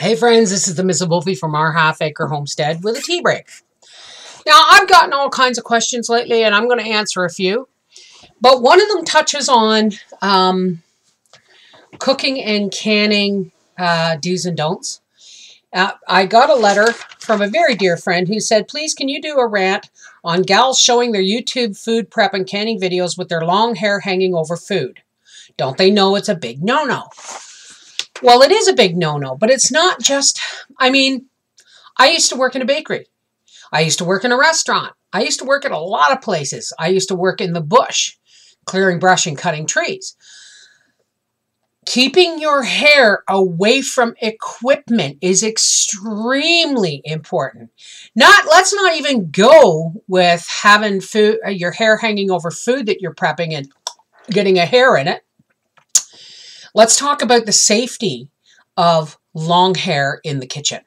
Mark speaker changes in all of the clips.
Speaker 1: Hey friends, this is the MrsVolfie from our half-acre homestead with a tea break. Now, I've gotten all kinds of questions lately, and I'm going to answer a few. But one of them touches on cooking and canning do's and don'ts. I got a letter from a very dear friend who said, please, can you do a rant on gals showing their YouTube food prep and canning videos with their long hair hanging over food? Don't they know it's a big no-no? Well, it is a big no-no, but it's not just, I used to work in a bakery. I used to work in a restaurant. I used to work at a lot of places. I used to work in the bush, clearing brush and cutting trees. Keeping your hair away from equipment is extremely important. Let's not even go with having food, your hair hanging over food that you're prepping and getting a hair in it. Let's talk about the safety of long hair in the kitchen,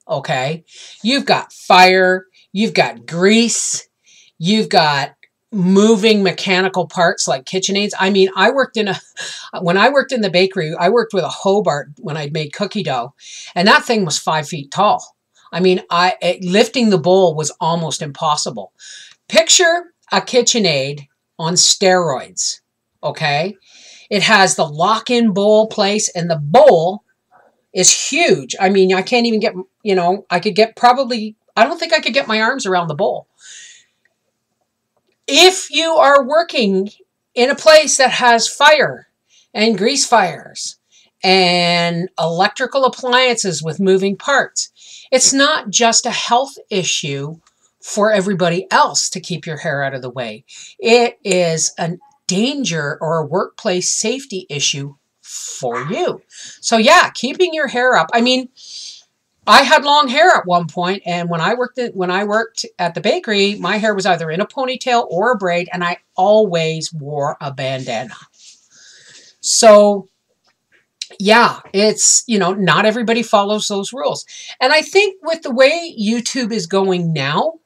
Speaker 1: okay? You've got fire, you've got grease, you've got moving mechanical parts like KitchenAids. When I worked in the bakery, I worked with a Hobart when I'd made cookie dough, and that thing was 5 feet tall. Lifting the bowl was almost impossible. Picture a KitchenAid on steroids, okay? It has the lock-in bowl place, and the bowl is huge. I can't even get, I don't think I could get my arms around the bowl. If you are working in a place that has fire and grease fires and electrical appliances with moving parts, it's not just a health issue for everybody else to keep your hair out of the way. It is a danger or a workplace safety issue for you. So yeah, keeping your hair up. I had long hair at one point, and when I worked at the bakery, my hair was either in a ponytail or a braid, and I always wore a bandana. So yeah, it's, not everybody follows those rules. And I think with the way YouTube is going now,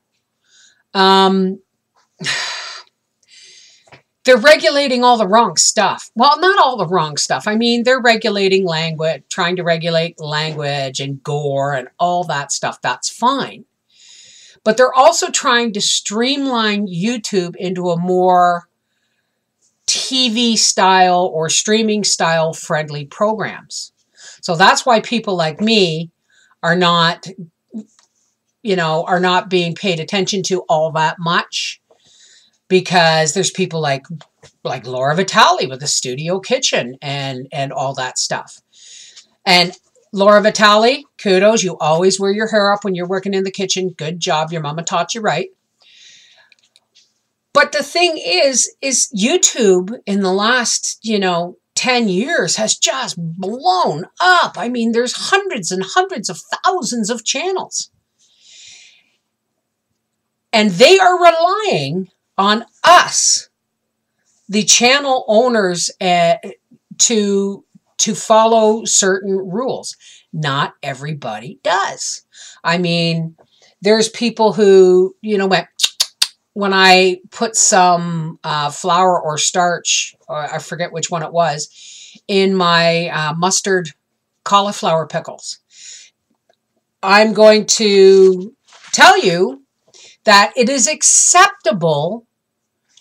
Speaker 1: they're regulating all the wrong stuff. Well, not all the wrong stuff. They're regulating language, trying to regulate language and gore and all that stuff. That's fine. But they're also trying to streamline YouTube into a more TV style or streaming style friendly programs. So that's why people like me are not, are not being paid attention to all that much. Because there's people like Laura Vitale with the studio kitchen and all that stuff. And Laura Vitale, kudos, you always wear your hair up when you're working in the kitchen. Good job, your mama taught you right. But the thing is YouTube in the last, 10 years has just blown up. There's hundreds and hundreds of thousands of channels. And they are relying on us, the channel owners, to follow certain rules. Not everybody does. There's people who, when I put some flour or starch, or I forget which one it was, in my mustard cauliflower pickles, I'm going to tell you that it is acceptable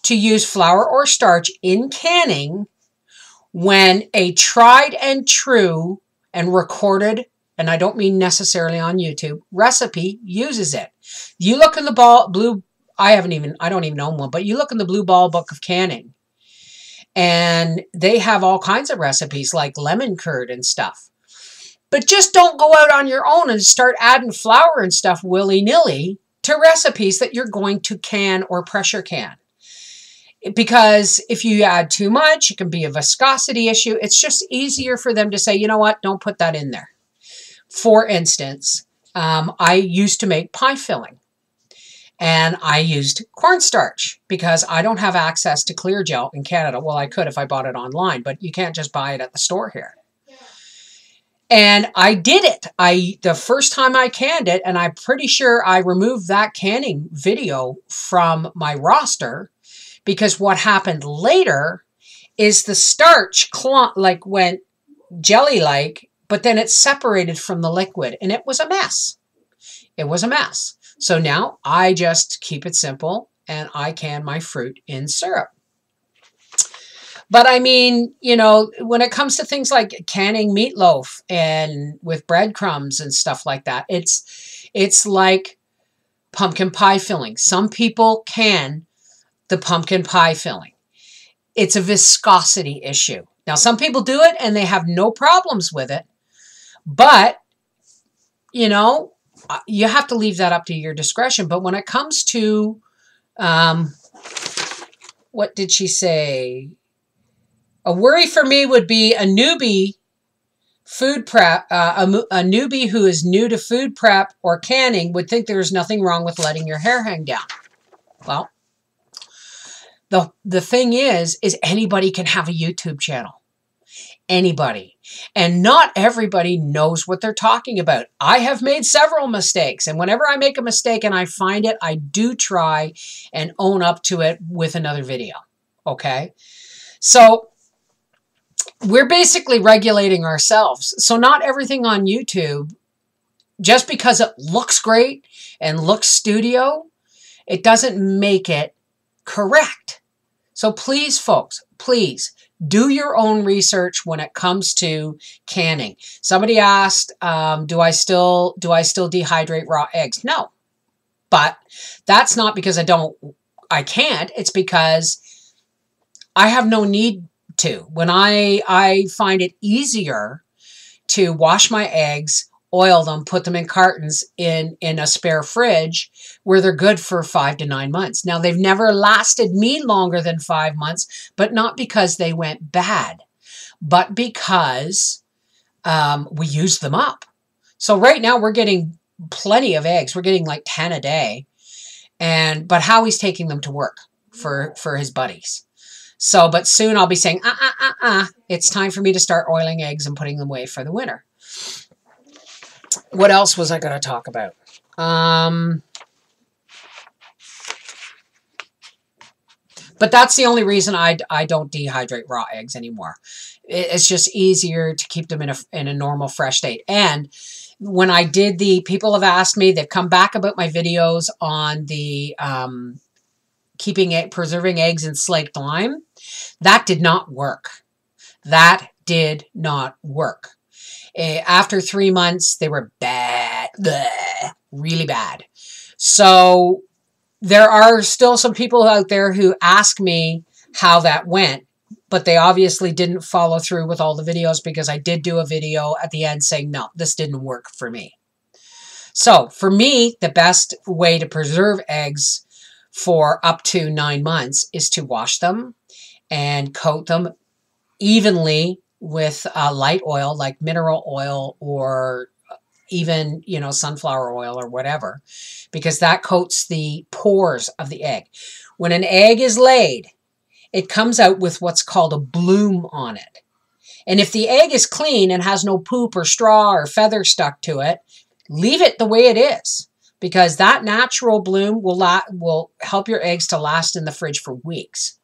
Speaker 1: to use flour or starch in canning when a tried and true and recorded, and I don't mean necessarily on YouTube, recipe uses it. You look in the I don't even own one, but you look in the Blue Ball Book of Canning, and they have all kinds of recipes like lemon curd and stuff. But just don't go out on your own and start adding flour and stuff willy-nilly to recipes that you're going to can or pressure can. Because if you add too much, it can be a viscosity issue. It's just easier for them to say, you know what, don't put that in there. For instance, I used to make pie filling. And I used cornstarch because I don't have access to clear gel in Canada. Well, I could if I bought it online, but you can't just buy it at the store here. And I did it. The first time I canned it, and I'm pretty sure I removed that canning video from my roster, because what happened later is the starch went jelly-like but then it separated from the liquid, and it was a mess. It was a mess. So now I just keep it simple, and I can my fruit in syrup. But I mean, you know, when it comes to things like canning meatloaf and with breadcrumbs and stuff like that, it's like pumpkin pie filling. Some people can the pumpkin pie filling. It's a viscosity issue. Now, some people do it and they have no problems with it, but, you know, you have to leave that up to your discretion. But when it comes to, what did she say? A worry for me would be a newbie food prep, a newbie who is new to food prep or canning would think there's nothing wrong with letting your hair hang down. Well, the thing is anybody can have a YouTube channel. Anybody. And not everybody knows what they're talking about. I have made several mistakes, and whenever I make a mistake and I find it, I do try and own up to it with another video. Okay? So we're basically regulating ourselves. So not everything on YouTube, just because it looks great and looks studio, it doesn't make it correct. So please, folks, please do your own research when it comes to canning. Somebody asked, do I still dehydrate raw eggs? No, but that's not because I can't. It's because I have no need to. When I find it easier to wash my eggs, oil them, put them in cartons in a spare fridge where they're good for 5 to 9 months. Now, they've never lasted me longer than 5 months, but not because they went bad, but because we used them up. So right now we're getting plenty of eggs. We're getting like 10 a day. But Howie's taking them to work for his buddies. So, but soon I'll be saying, it's time for me to start oiling eggs and putting them away for the winter. What else was I going to talk about? But that's the only reason I don't dehydrate raw eggs anymore. It's just easier to keep them in a normal fresh state. And when I did people have asked me, they've come back about my videos on the preserving eggs in slaked lime. That did not work. That did not work. After 3 months, they were bad, bleh, really bad. So there are still some people out there who ask me how that went, but they obviously didn't follow through with all the videos, because I did do a video at the end saying, no, this didn't work for me. So for me, the best way to preserve eggs for up to 9 months is to wash them and coat them evenly with light oil, like mineral oil, or even, you know, sunflower oil or whatever, because that coats the pores of the egg. When an egg is laid, it comes out with what's called a bloom on it. And if the egg is clean and has no poop or straw or feather stuck to it, leave it the way it is, because that natural bloom will help your eggs to last in the fridge for weeks.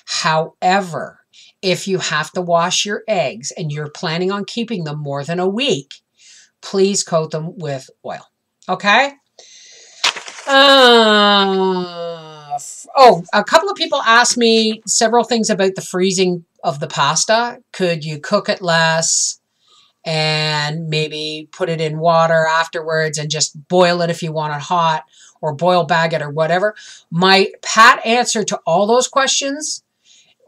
Speaker 1: However, if you have to wash your eggs and you're planning on keeping them more than a week, please coat them with oil. Okay? A couple of people asked me several things about the freezing of the pasta. Could you cook it less and maybe put it in water afterwards and just boil it if you want it hot, or boil bag it or whatever? My pat answer to all those questions,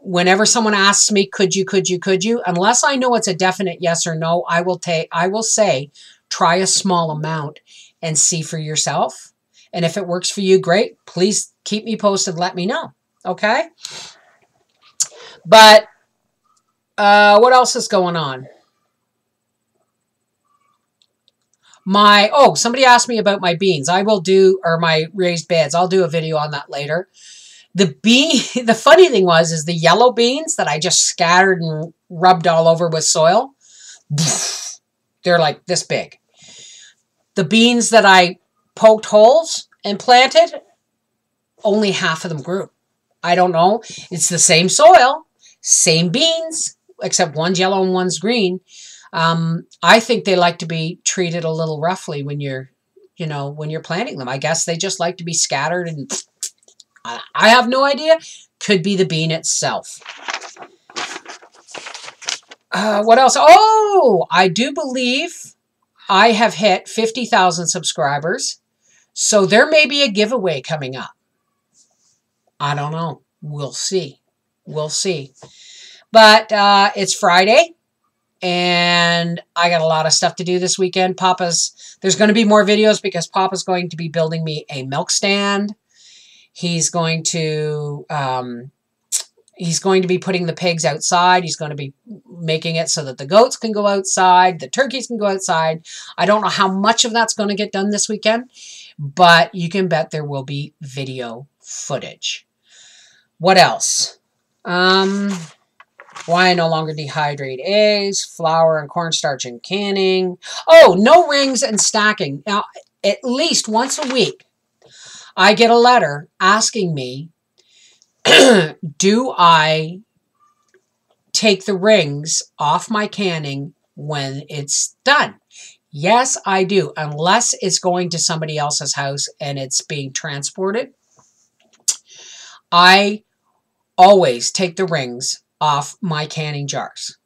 Speaker 1: whenever someone asks me, could you, unless I know it's a definite yes or no, I will say, try a small amount and see for yourself. And if it works for you, great. Please keep me posted. Let me know. Okay? But what else is going on? Somebody asked me about my beans. Or my raised beds. I'll do a video on that later. The funny thing is the yellow beans that I just scattered and rubbed all over with soil, they're like this big. The beans that I poked holes and planted, only half of them grew. I don't know. It's the same soil, same beans, except one's yellow and one's green. I think they like to be treated a little roughly when you're, when you're planting them. I guess they just like to be scattered, and I have no idea. Could be the bean itself. What else? Oh, I do believe I have hit 50,000 subscribers. So there may be a giveaway coming up. I don't know. We'll see. We'll see. But it's Friday, and I got a lot of stuff to do this weekend. There's going to be more videos because Papa's going to be building me a milk stand. He's going to be putting the pigs outside. He's going to be making it so that the goats can go outside, the turkeys can go outside. I don't know how much of that's going to get done this weekend, but you can bet there will be video footage. What else? Why I no longer dehydrate eggs, flour and cornstarch and canning. Oh, no rings and stacking. Now, at least once a week, I get a letter asking me, do I take the rings off my canning when it's done? Yes, I do, unless it's going to somebody else's house and it's being transported. I always take the rings off my canning jars.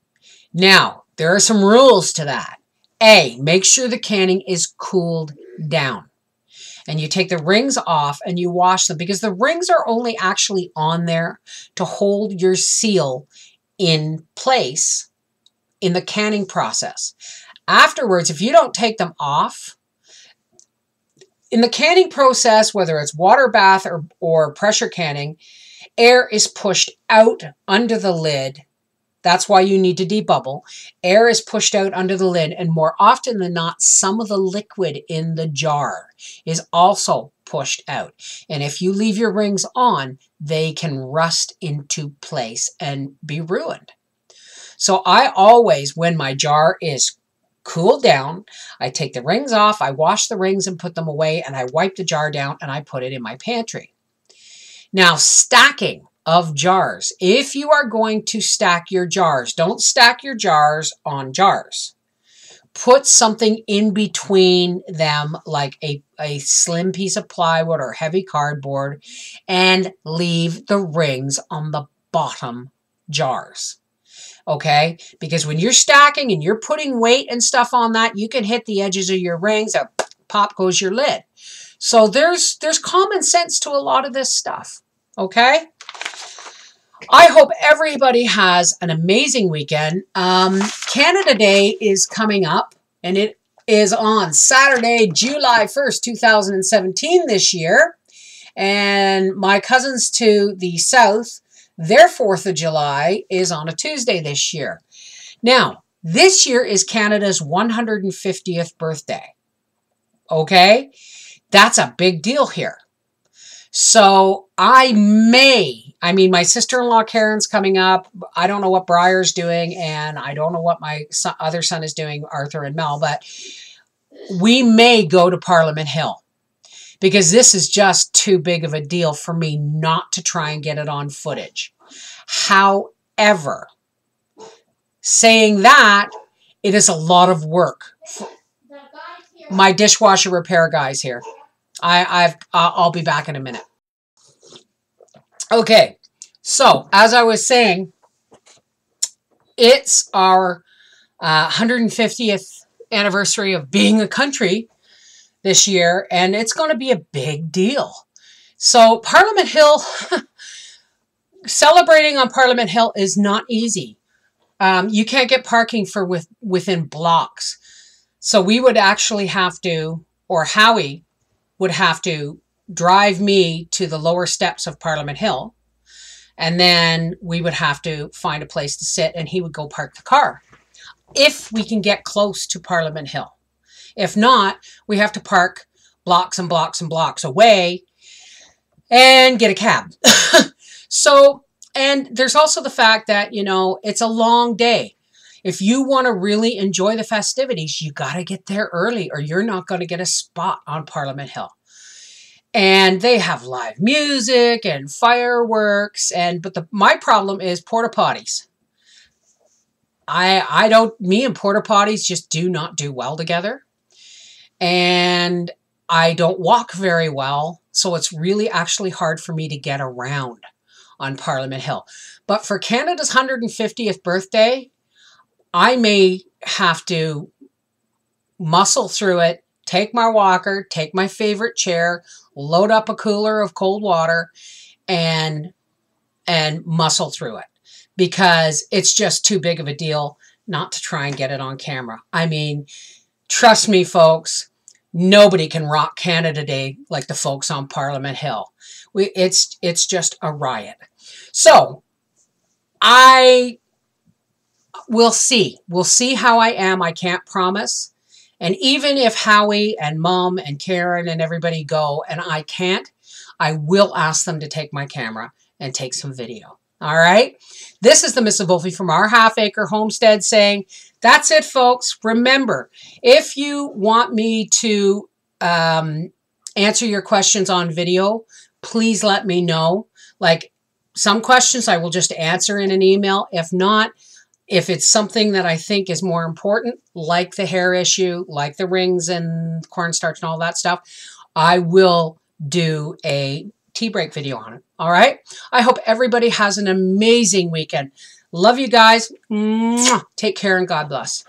Speaker 1: Now, there are some rules to that. A, make sure the canning is cooled down. And you take the rings off and you wash them, because the rings are only actually on there to hold your seal in place in the canning process. Afterwards, if you don't take them off, in the canning process, whether it's water bath or pressure canning, air is pushed out under the lid. That's why you need to debubble. Air is pushed out under the lid, and more often than not, some of the liquid in the jar is also pushed out. And if you leave your rings on, they can rust into place and be ruined. So I always, when my jar is cooled down, I take the rings off, I wash the rings and put them away, and I wipe the jar down and I put it in my pantry. Now, stacking of jars. If you are going to stack your jars, don't stack your jars on jars. Put something in between them, like a slim piece of plywood or heavy cardboard, and leave the rings on the bottom jars. Okay? Because when you're stacking and you're putting weight and stuff on that, you can hit the edges of your rings and pop goes your lid. So there's common sense to a lot of this stuff. Okay? I hope everybody has an amazing weekend. Canada Day is coming up, and it is on Saturday, July 1st, 2017 this year. And my cousins to the south, their 4th of July is on a Tuesday this year. Now, this year is Canada's 150th birthday. Okay? That's a big deal here. So my sister-in-law Karen's coming up. I don't know what Briar's doing, and I don't know what my other son is doing, Arthur and Mel, but we may go to Parliament Hill, because this is just too big of a deal for me not to try and get it on footage. However, saying that, it is a lot of work. My dishwasher repair guy's here. I'll be back in a minute. Okay, so as I was saying, it's our 150th anniversary of being a country this year, and it's going to be a big deal. So Parliament Hill, celebrating on Parliament Hill is not easy. You can't get parking for within blocks. So we would actually have to, or Howie would have to drive me to the lower steps of Parliament Hill, and then we would have to find a place to sit, and he would go park the car, if we can get close to Parliament Hill. If not, we have to park blocks and blocks and blocks away and get a cab. So, and there's also the fact that, it's a long day. If you want to really enjoy the festivities, you got to get there early, or you're not going to get a spot on Parliament Hill. And they have live music and fireworks, but my problem is porta potties. me and porta potties just do not do well together. And I don't walk very well. So it's really actually hard for me to get around on Parliament Hill. But for Canada's 150th birthday, I may have to muscle through it, take my walker, take my favorite chair, load up a cooler of cold water, and muscle through it, because it's just too big of a deal not to try and get it on camera. I mean, trust me, folks, nobody can rock Canada Day like the folks on Parliament Hill. It's just a riot. So we'll see. We'll see how I am. I can't promise. And even if Howie and Mom and Karen and everybody go and I can't, I will ask them to take my camera and take some video. All right? This is the MrsVolfie from our half-acre homestead saying, that's it, folks. Remember, if you want me to answer your questions on video, please let me know. Like, some questions I will just answer in an email. If not, if it's something that I think is more important, like the hair issue, like the rings and cornstarch and all that stuff, I will do a tea break video on it. All right? I hope everybody has an amazing weekend. Love you guys. Mwah. Take care and God bless.